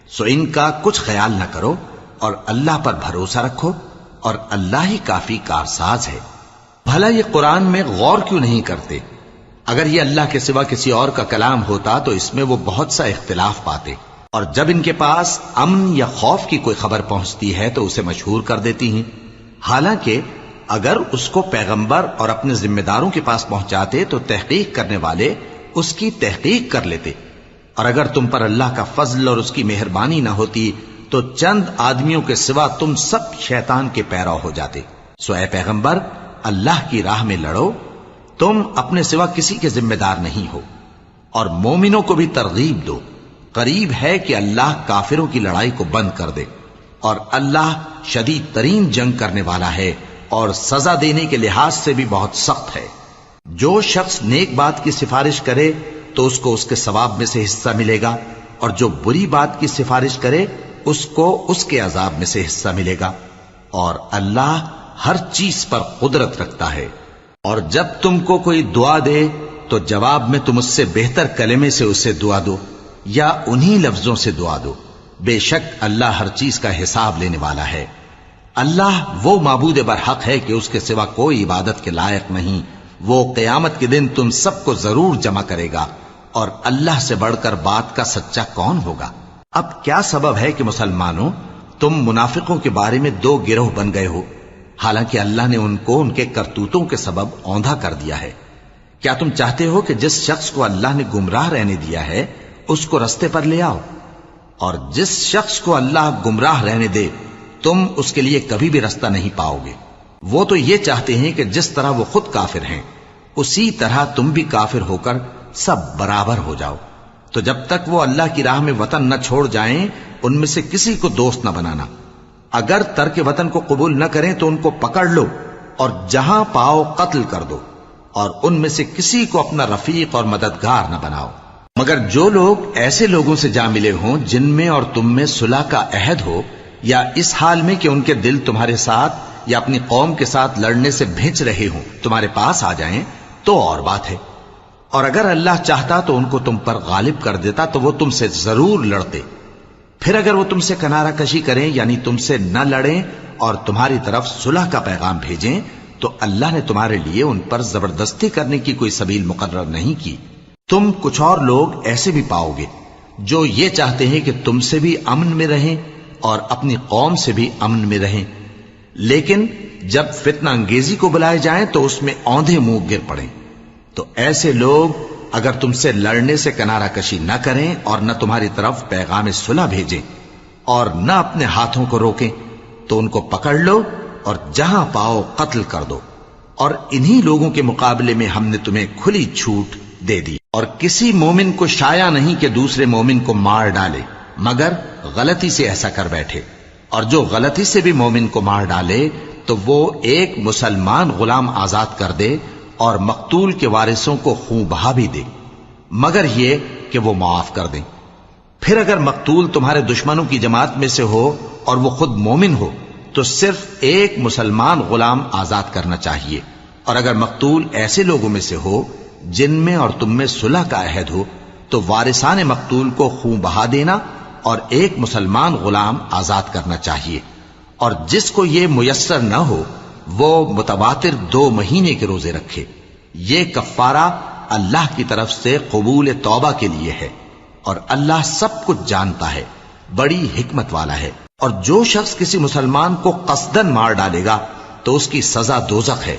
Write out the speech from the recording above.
سو ان کا کچھ خیال نہ کرو اور اللہ پر بھروسہ رکھو، اور اللہ ہی کافی کارساز ہے۔ بھلا یہ قرآن میں غور کیوں نہیں کرتے؟ اگر یہ اللہ کے سوا کسی اور کا کلام ہوتا تو اس میں وہ بہت سا اختلاف پاتے، اور جب ان کے پاس امن یا خوف کی کوئی خبر پہنچتی ہے تو اسے مشہور کر دیتی ہیں، حالانکہ اگر اس کو پیغمبر اور اپنے ذمہ داروں کے پاس پہنچاتے تو تحقیق کرنے والے اس کی تحقیق کر لیتے، اور اگر تم پر اللہ کا فضل اور اس کی مہربانی نہ ہوتی تو چند آدمیوں کے سوا تم سب شیطان کے پیرو ہو جاتے۔ سو اے پیغمبر، اللہ کی راہ میں لڑو، تم اپنے سوا کسی کے ذمہ دار نہیں ہو، اور مومنوں کو بھی ترغیب دو، قریب ہے کہ اللہ کافروں کی لڑائی کو بند کر دے، اور اللہ شدید ترین جنگ کرنے والا ہے اور سزا دینے کے لحاظ سے بھی بہت سخت ہے۔ جو شخص نیک بات کی سفارش کرے تو اس کو اس کے ثواب میں سے حصہ ملے گا، اور جو بری بات کی سفارش کرے اس کو اس کے عذاب میں سے حصہ ملے گا، اور اللہ ہر چیز پر قدرت رکھتا ہے۔ اور جب تم کو کوئی دعا دے تو جواب میں تم اس سے بہتر کلمے سے اسے دعا دو یا انہی لفظوں سے دعا دو، بے شک اللہ ہر چیز کا حساب لینے والا ہے۔ اللہ وہ معبود برحق ہے کہ اس کے سوا کوئی عبادت کے لائق نہیں، وہ قیامت کے دن تم سب کو ضرور جمع کرے گا، اور اللہ سے بڑھ کر بات کا سچا کون ہوگا؟ اب کیا سبب ہے کہ مسلمانوں تم منافقوں کے بارے میں دو گروہ بن گئے ہو، حالانکہ اللہ نے ان کو ان کے کرتوتوں کے سبب اوندھا کر دیا ہے؟ کیا تم چاہتے ہو کہ جس شخص کو اللہ نے گمراہ رہنے دیا ہے اس کو رستے پر لے آؤ، اور جس شخص کو اللہ گمراہ رہنے دے تم اس کے لیے کبھی بھی رستہ نہیں پاؤ گے؟ وہ تو یہ چاہتے ہیں کہ جس طرح وہ خود کافر ہیں اسی طرح تم بھی کافر ہو کر سب برابر ہو جاؤ۔ تو جب تک وہ اللہ کی راہ میں وطن نہ چھوڑ جائیں ان میں سے کسی کو دوست نہ بنانا، اگر ترک وطن کو قبول نہ کریں تو ان کو پکڑ لو اور جہاں پاؤ قتل کر دو، اور ان میں سے کسی کو اپنا رفیق اور مددگار نہ بناؤ، مگر جو لوگ ایسے لوگوں سے جا ملے ہوں جن میں اور تم میں صلح کا عہد ہو، یا اس حال میں کہ ان کے دل تمہارے ساتھ یا اپنی قوم کے ساتھ لڑنے سے بھنچ رہے ہوں تمہارے پاس آ جائیں تو اور بات ہے، اور اگر اللہ چاہتا تو ان کو تم پر غالب کر دیتا تو وہ تم سے ضرور لڑتے۔ پھر اگر وہ تم سے کنارہ کشی کریں یعنی تم سے نہ لڑیں اور تمہاری طرف صلح کا پیغام بھیجیں تو اللہ نے تمہارے لیے ان پر زبردستی کرنے کی کوئی سبیل مقرر نہیں کی۔ تم کچھ اور لوگ ایسے بھی پاؤ گے جو یہ چاہتے ہیں کہ تم سے بھی امن میں رہیں اور اپنی قوم سے بھی امن میں رہیں، لیکن جب فتنہ انگیزی کو بلائے جائیں تو اس میں اوندھے منہ گر پڑیں۔ تو ایسے لوگ اگر تم سے لڑنے سے کنارہ کشی نہ کریں اور نہ تمہاری طرف پیغام صلح بھیجیں اور نہ اپنے ہاتھوں کو روکیں تو ان کو پکڑ لو اور جہاں پاؤ قتل کر دو، اور انہی لوگوں کے مقابلے میں ہم نے تمہیں کھلی چھوٹ دے دی، اور کسی مومن کو شایع نہیں کہ دوسرے مومن کو مار ڈالے مگر غلطی سے ایسا کر بیٹھے، اور جو غلطی سے بھی مومن کو مار ڈالے تو وہ ایک مسلمان غلام آزاد کر دے اور مقتول کے وارثوں کو خون بہا بھی دے، مگر یہ کہ وہ معاف کر دیں۔ پھر اگر مقتول تمہارے دشمنوں کی جماعت میں سے ہو اور وہ خود مومن ہو تو صرف ایک مسلمان غلام آزاد کرنا چاہیے، اور اگر مقتول ایسے لوگوں میں سے ہو جن میں اور تم میں صلح کا عہد ہو تو وارثان مقتول کو خون بہا دینا اور ایک مسلمان غلام آزاد کرنا چاہیے، اور جس کو یہ میسر نہ ہو وہ متواتر 2 مہینے کے روزے رکھے۔ یہ کفارہ اللہ کی طرف سے قبول توبہ کے لیے ہے، اور اللہ سب کچھ جانتا ہے، بڑی حکمت والا ہے۔ اور جو شخص کسی مسلمان کو قصدن مار ڈالے گا تو اس کی سزا دوزخ ہے،